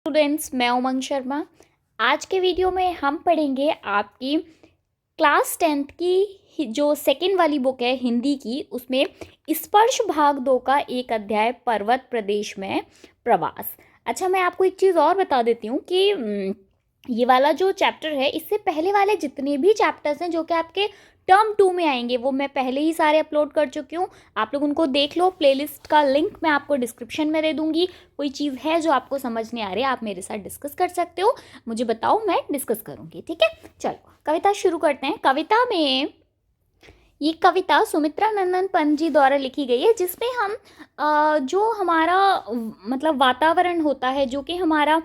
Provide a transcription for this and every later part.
Students, मैं उमंग शर्मा। आज के वीडियो में हम पढ़ेंगे आपकी क्लास 10th की जो सेकंड वाली बुक है हिंदी की, उसमें स्पर्श भाग 2 का एक अध्याय पर्वत प्रदेश में प्रवास। अच्छा, मैं आपको एक चीज़ और बता देती हूँ कि ये वाला जो चैप्टर है, इससे पहले वाले जितने भी चैप्टर्स हैं जो कि आपके टर्म 2 में आएंगे, वो मैं पहले ही सारे अपलोड कर चुकी हूँ। आप लोग उनको देख लो। प्लेलिस्ट का लिंक मैं आपको डिस्क्रिप्शन में दे दूंगी। कोई चीज़ है जो आपको समझ नहीं आ रही है, आप मेरे साथ डिस्कस कर सकते हो, मुझे बताओ, मैं डिस्कस करूँगी। ठीक है, चलो कविता शुरू करते हैं। कविता में ये कविता सुमित्रा नंदन पंत जी द्वारा लिखी गई है, जिसमें हम जो हमारा मतलब वातावरण होता है, जो कि हमारा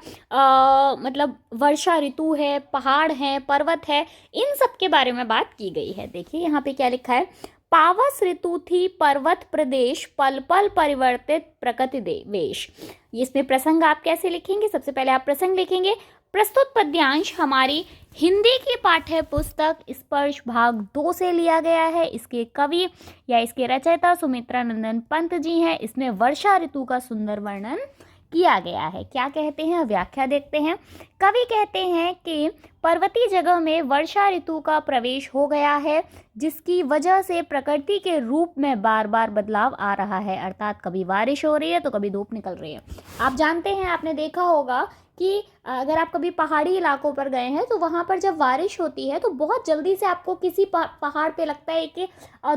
मतलब वर्षा ऋतु है, पहाड़ है, पर्वत है, इन सब के बारे में बात की गई है। देखिए यहाँ पे क्या लिखा है। पावस ऋतु थी पर्वत प्रदेश, पल पल परिवर्तित प्रकृति वेश। इसमें प्रसंग आप कैसे लिखेंगे? सबसे पहले आप प्रसंग लिखेंगे। प्रस्तुत पद्यांश हमारी हिंदी की पाठ्य पुस्तक स्पर्श भाग 2 से लिया गया है। इसके कवि या इसके रचयिता सुमित्रा नंदन पंत जी हैं। इसमें वर्षा ऋतु का सुंदर वर्णन किया गया है। क्या कहते हैं, व्याख्या देखते हैं। कवि कहते हैं कि पर्वतीय जगह में वर्षा ऋतु का प्रवेश हो गया है, जिसकी वजह से प्रकृति के रूप में बार बार बदलाव आ रहा है। अर्थात कभी बारिश हो रही है तो कभी धूप निकल रही है। आप जानते हैं, आपने देखा होगा कि अगर आप कभी पहाड़ी इलाकों पर गए हैं तो वहाँ पर जब बारिश होती है तो बहुत जल्दी से आपको किसी पहाड़ पे लगता है कि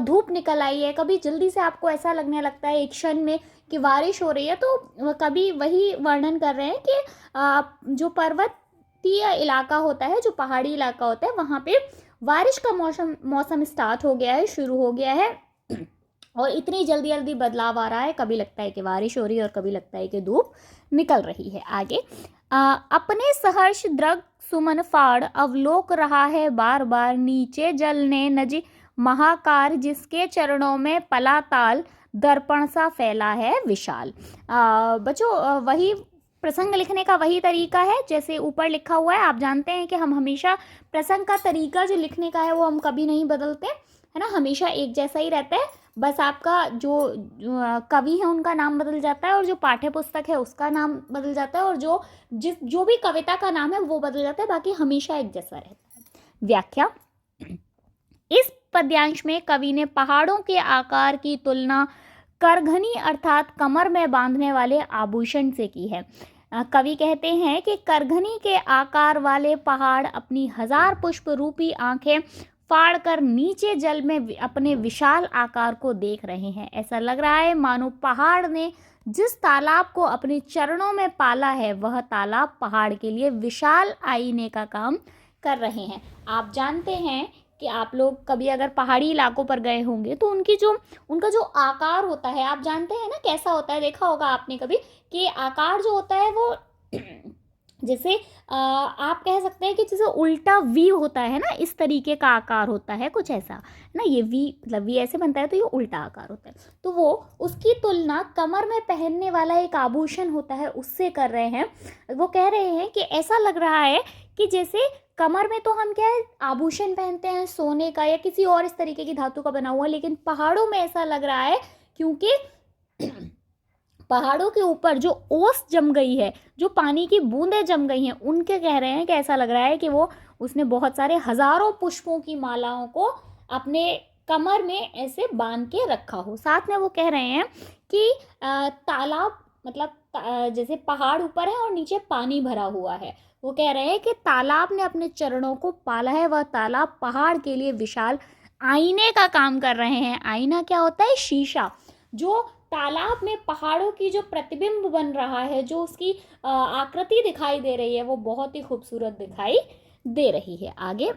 धूप निकल आई है, कभी जल्दी से आपको ऐसा लगने लगता है एक क्षण में कि बारिश हो रही है। तो कभी वही वर्णन कर रहे हैं कि जो पर्वतीय इलाका होता है, जो पहाड़ी इलाका होता है, वहाँ पे बारिश का मौसम स्टार्ट हो गया है, शुरू हो गया है, और इतनी जल्दी जल्दी बदलाव आ रहा है। कभी लगता है कि बारिश हो रही है और कभी लगता है कि धूप निकल रही है। आगे, अपने सहर्ष द्रग सुमन फाड़ अवलोक रहा है बार बार, नीचे जल ने नज महाकार, जिसके चरणों में पलाताल दर्पण सा फैला है विशाल। बच्चों, वही प्रसंग लिखने का वही तरीका है जैसे ऊपर लिखा हुआ है। आप जानते हैं कि हम हमेशा प्रसंग का तरीका जो लिखने का है वो हम कभी नहीं बदलते, है ना, हमेशा एक जैसा ही रहता है। बस आपका जो कवि है उनका नाम बदल जाता है, और जो पाठ्य पुस्तक है उसका नाम बदल जाता है, और जो भी कविता का नाम है वो बदल जाता है, बाकी हमेशा एक जैसा रहता है। व्याख्या। इस पद्यांश में कवि ने पहाड़ों के आकार की तुलना करघनी अर्थात कमर में बांधने वाले आभूषण से की है। कवि कहते हैं कि करघनी के आकार वाले पहाड़ अपनी 1000 पुष्प रूपी आंखें फाड़ कर नीचे जल में अपने विशाल आकार को देख रहे हैं। ऐसा लग रहा है मानो पहाड़ ने जिस तालाब को अपने चरणों में पाला है, वह तालाब पहाड़ के लिए विशाल आईने का काम कर रहे हैं। आप जानते हैं कि आप लोग कभी अगर पहाड़ी इलाकों पर गए होंगे तो उनका जो आकार होता है, आप जानते हैं ना कैसा होता है, देखा होगा आपने कभी कि आकार जो होता है वो जैसे आप कह सकते हैं कि जैसे उल्टा वी होता है ना, इस तरीके का आकार होता है, कुछ ऐसा ना। ये वी मतलब वी ऐसे बनता है तो ये उल्टा आकार होता है। तो वो उसकी तुलना कमर में पहनने वाला एक आभूषण होता है उससे कर रहे हैं। वो कह रहे हैं कि ऐसा लग रहा है कि जैसे कमर में तो हम क्या है आभूषण पहनते हैं सोने का या किसी और इस तरीके की धातु का बना हुआ, लेकिन पहाड़ों में ऐसा लग रहा है क्योंकि पहाड़ों के ऊपर जो ओस जम गई है, जो पानी की बूंदें जम गई हैं, उनके कह रहे हैं कि ऐसा लग रहा है कि उसने बहुत सारे हजारों पुष्पों की मालाओं को अपने कमर में ऐसे बांध के रखा हो। साथ में वो कह रहे हैं कि तालाब मतलब जैसे पहाड़ ऊपर है और नीचे पानी भरा हुआ है। वो कह रहे हैं कि तालाब ने अपने चरणों को पाला है, वह तालाब पहाड़ के लिए विशाल आईने का काम कर रहे हैं। आईना क्या होता है? शीशा। जो तालाब में पहाड़ों की जो प्रतिबिंब बन रहा है, जो उसकी आकृति दिखाई दे रही है, वो बहुत ही खूबसूरत दिखाई दे रही है। आगे,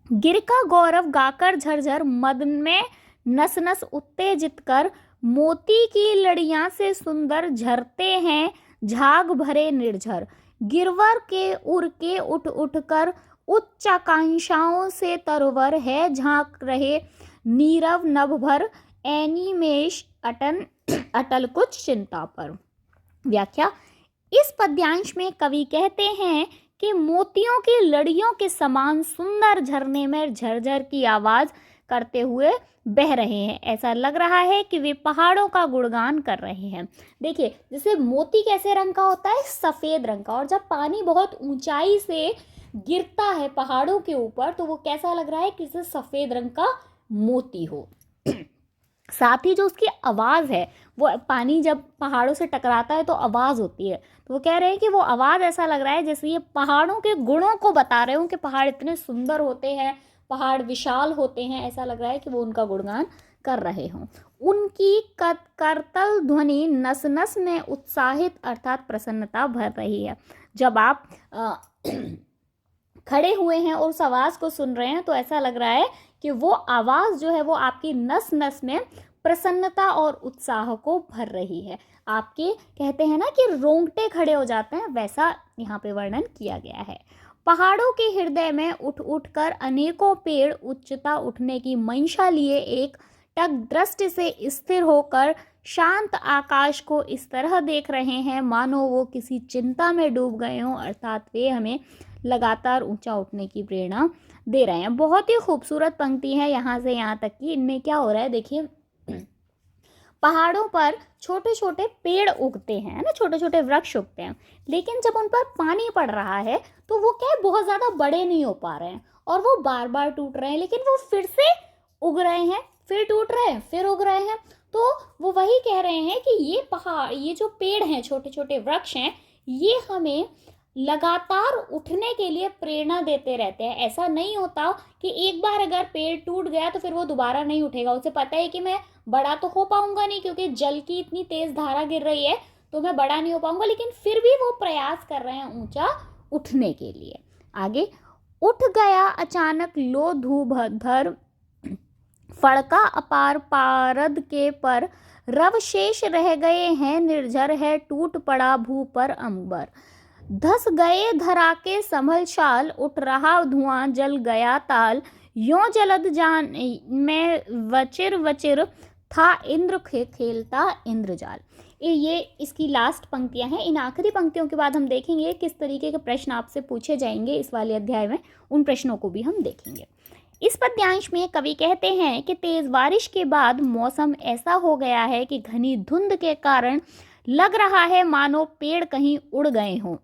गिर का गौरव गाकर झरझर मद में नस नस उत्तेजित कर, मोती की लड़ियां से सुंदर झरते हैं झाग भरे निर्झर, गिरवर के उड़ के उठ उठ कर उच्च आकांक्षाओं से तरवर है झांक रहे नीरव नभ भर, एनिमेश अटल कुछ चिंता पर। व्याख्या। इस पद्यांश में कवि कहते हैं कि मोतियों की लड़ियों के समान सुंदर झरने में झरझर की आवाज करते हुए बह रहे हैं। ऐसा लग रहा है कि वे पहाड़ों का गुणगान कर रहे हैं। देखिए, जैसे मोती कैसे रंग का होता है? सफ़ेद रंग का। और जब पानी बहुत ऊंचाई से गिरता है पहाड़ों के ऊपर तो वो कैसा लग रहा है? कि जैसे सफ़ेद रंग का मोती हो। साथ ही जो उसकी आवाज़ है, वो पानी जब पहाड़ों से टकराता है तो आवाज़ होती है, तो वो कह रहे हैं कि वो आवाज़ ऐसा लग रहा है जैसे ये पहाड़ों के गुणों को बता रहे हो कि पहाड़ इतने सुंदर होते हैं, पहाड़ विशाल होते हैं। ऐसा लग रहा है कि वो उनका गुणगान कर रहे हों। उनकी करतल ध्वनि नस नस में उत्साहित अर्थात प्रसन्नता भर रही है। जब आप खड़े हुए हैं और उस आवाज़ को सुन रहे हैं तो ऐसा लग रहा है कि वो आवाज़ जो है वो आपकी नस नस में प्रसन्नता और उत्साह को भर रही है। आपके कहते हैं ना कि रोंगटे खड़े हो जाते हैं, वैसा यहाँ पे वर्णन किया गया है। पहाड़ों के हृदय में उठ उठ कर अनेकों पेड़ उच्चता उठने की मंशा लिए एक टक दृष्टि से स्थिर होकर शांत आकाश को इस तरह देख रहे हैं मानो वो किसी चिंता में डूब गए हों, अर्थात वे हमें लगातार ऊंचा उठने की प्रेरणा दे रहे हैं। बहुत ही खूबसूरत पंक्ति है यहाँ से यहाँ तक की। इनमें क्या हो रहा है देखिए, पहाड़ों पर छोटे छोटे पेड़ उगते हैं ना, छोटे छोटे वृक्ष उगते हैं, लेकिन जब उन पर पानी पड़ रहा है तो वो क्या है, बहुत ज़्यादा बड़े नहीं हो पा रहे हैं और वो बार बार टूट रहे हैं, लेकिन वो फिर से उग रहे हैं, फिर टूट रहे हैं, फिर उग रहे हैं। तो वो वही कह रहे हैं कि ये पहाड़, ये जो पेड़ हैं, छोटे छोटे वृक्ष हैं, ये हमें लगातार उठने के लिए प्रेरणा देते रहते हैं। ऐसा नहीं होता कि एक बार अगर पेड़ टूट गया तो फिर वो दोबारा नहीं उठेगा। उसे पता है कि मैं बड़ा तो हो पाऊंगा नहीं क्योंकि जल की इतनी तेज धारा गिर रही है, तो मैं बड़ा नहीं हो पाऊंगा, लेकिन फिर भी वो प्रयास कर रहे हैं ऊंचा उठने के लिए। आगे, उठ गया अचानक लो धूधर फड़का अपार पारद के पर रव शेष रह गए हैं निर्झर है टूट पड़ा भू पर अंबर। धस गए धराके संभल शाल उठ रहा धुआं जल गया ताल यों जलद जान में वचिर वचिर था इंद्र खेलता इंद्रजाल। ये इसकी लास्ट पंक्तियां हैं। इन आखिरी पंक्तियों के बाद हम देखेंगे किस तरीके के प्रश्न आपसे पूछे जाएंगे इस वाले अध्याय में, उन प्रश्नों को भी हम देखेंगे। इस पद्यांश में कवि कहते हैं कि तेज बारिश के बाद मौसम ऐसा हो गया है कि घनी धुंध के कारण लग रहा है मानो पेड़ कहीं उड़ गए हों,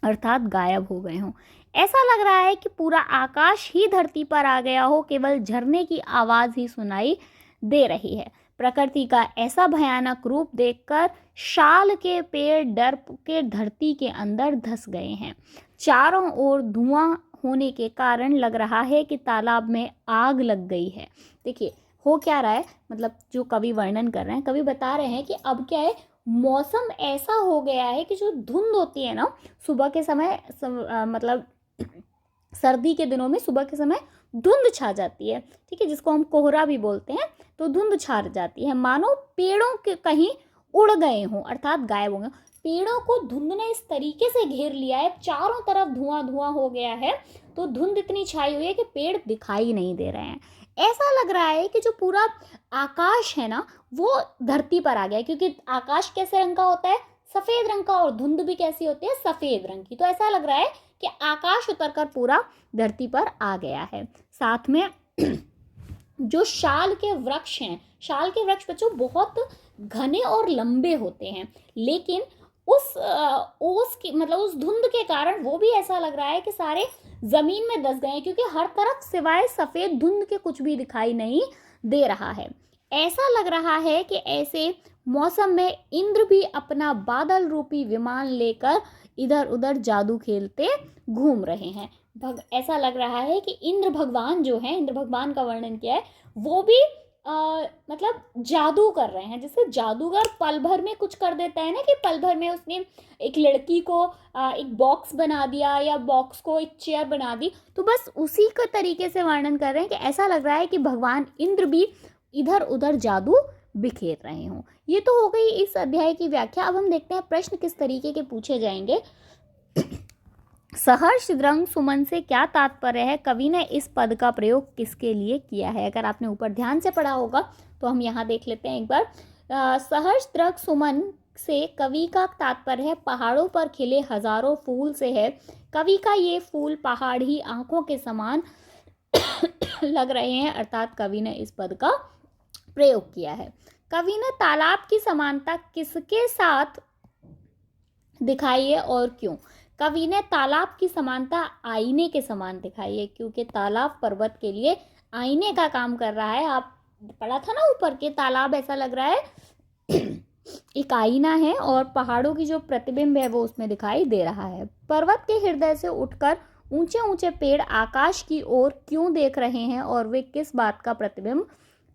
अर्थात गायब हो गए हों। ऐसा लग रहा है कि पूरा आकाश ही धरती पर आ गया हो, केवल झरने की आवाज़ ही सुनाई दे रही है। प्रकृति का ऐसा भयानक रूप देखकर शाल के पेड़ डर के धरती के अंदर धंस गए हैं। चारों ओर धुआं होने के कारण लग रहा है कि तालाब में आग लग गई है। देखिए, हो क्या रहा है, मतलब जो कवि वर्णन कर रहे हैं, कवि बता रहे हैं कि अब क्या है, मौसम ऐसा हो गया है कि जो धुंध होती है ना सुबह के समय, मतलब सर्दी के दिनों में सुबह के समय धुंध छा जाती है, ठीक है, जिसको हम कोहरा भी बोलते हैं। तो धुंध छा जाती है मानो पेड़ों के कहीं उड़ गए हों, अर्थात गायब हो गए। पेड़ों को धुंध ने इस तरीके से घेर लिया है, चारों तरफ धुआं धुआं हो गया है, तो धुंध इतनी छाई हुई है कि पेड़ दिखाई नहीं दे रहे हैं। ऐसा लग रहा है कि जो पूरा आकाश है ना वो धरती पर आ गया है, क्योंकि आकाश कैसे रंग का होता है, सफेद रंग का, और धुंध भी कैसी होती है, सफेद रंग की। तो ऐसा लग रहा है कि आकाश उतरकर पूरा धरती पर आ गया है। साथ में जो शाल के वृक्ष हैं, शाल के वृक्ष बच्चों बहुत घने और लंबे होते हैं, लेकिन उस ओस की, मतलब उस धुंध के कारण वो भी ऐसा लग रहा है कि सारे जमीन में धंस गए हैं, क्योंकि हर तरफ सिवाय सफेद धुंध के कुछ भी दिखाई नहीं दे रहा है। ऐसा लग रहा है कि ऐसे मौसम में इंद्र भी अपना बादल रूपी विमान लेकर इधर उधर जादू खेलते घूम रहे हैं। ऐसा लग रहा है कि इंद्र भगवान जो है, इंद्र भगवान का वर्णन किया है, वो भी मतलब जादू कर रहे हैं। जैसे जादूगर पल भर में कुछ कर देता है ना, कि पल भर में उसने एक लड़की को एक बॉक्स बना दिया या बॉक्स को एक चेयर बना दी, तो बस उसी का तरीके से वर्णन कर रहे हैं कि ऐसा लग रहा है कि भगवान इंद्र भी इधर उधर जादू बिखेर रहे हों। ये तो हो गई इस अध्याय की व्याख्या। अब हम देखते हैं प्रश्न किस तरीके के पूछे जाएंगे। सहर्ष रंग सुमन से क्या तात्पर्य है, कवि ने इस पद का प्रयोग किसके लिए किया है। अगर आपने ऊपर ध्यान से पढ़ा होगा तो हम यहाँ देख लेते हैं एक बार। सहर्ष द्रग सुमन से कवि का तात्पर्य है पहाड़ों पर खिले हजारों फूल से है। कवि का ये फूल पहाड़ी आंखों के समान लग रहे हैं, अर्थात कवि ने इस पद का प्रयोग किया है। कवि ने तालाब की समानता किसके साथ दिखाई है और क्यों? कवि ने तालाब की समानता आईने के समान दिखाई है, क्योंकि तालाब पर्वत के लिए आईने का काम कर रहा है। आप पढ़ा था ना ऊपर के तालाब ऐसा लग रहा है एक आईना है, और पहाड़ों की जो प्रतिबिंब है वो उसमें दिखाई दे रहा है। पर्वत के हृदय से उठकर ऊंचे ऊंचे पेड़ आकाश की ओर क्यों देख रहे हैं और वे किस बात का प्रतिबिंब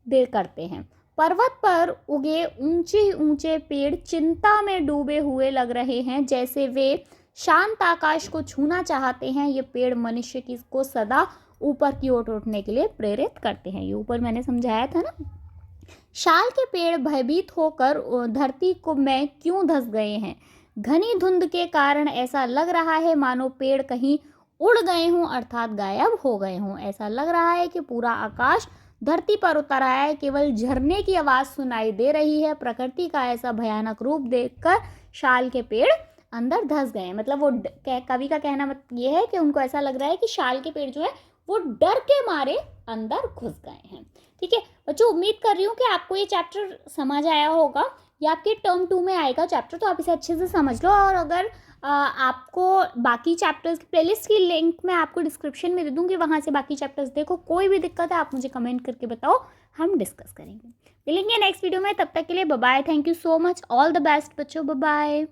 दे करते हैं? पर्वत पर उगे ऊंचे ऊंचे पेड़ चिंता में डूबे हुए लग रहे हैं, जैसे वे शांत आकाश को छूना चाहते हैं। ये पेड़ मनुष्य की को सदा ऊपर की ओर उठने के लिए प्रेरित करते हैं। ये ऊपर मैंने समझाया था ना। शाल के पेड़ भयभीत होकर धरती को में क्यों धंस गए हैं? घनी धुंध के कारण ऐसा लग रहा है मानो पेड़ कहीं उड़ गए हों, अर्थात गायब हो गए हों। ऐसा लग रहा है कि पूरा आकाश धरती पर उतर आया है, केवल झरने की आवाज सुनाई दे रही है। प्रकृति का ऐसा भयानक रूप देखकर शाल के पेड़ अंदर धंस गए। मतलब वो कवि का कहना मतलब ये है कि उनको ऐसा लग रहा है कि शाल के पेड़ जो है वो डर के मारे अंदर घुस गए हैं। ठीक है बच्चों, उम्मीद कर रही हूँ कि आपको ये चैप्टर समझ आया होगा। ये आपके टर्म 2 में आएगा चैप्टर, तो आप इसे अच्छे से समझ लो। और अगर आपको बाकी चैप्टर्स की प्लेलिस्ट की लिंक मैं आपको डिस्क्रिप्शन में दे दूँगी, वहाँ से बाकी चैप्टर्स देखो। कोई भी दिक्कत है आप मुझे कमेंट करके बताओ, हम डिस्कस करेंगे। मिलेंगे नेक्स्ट वीडियो में, तब तक के लिए bye bye. Thank you so much, all the best बच्चों, बाय बाय।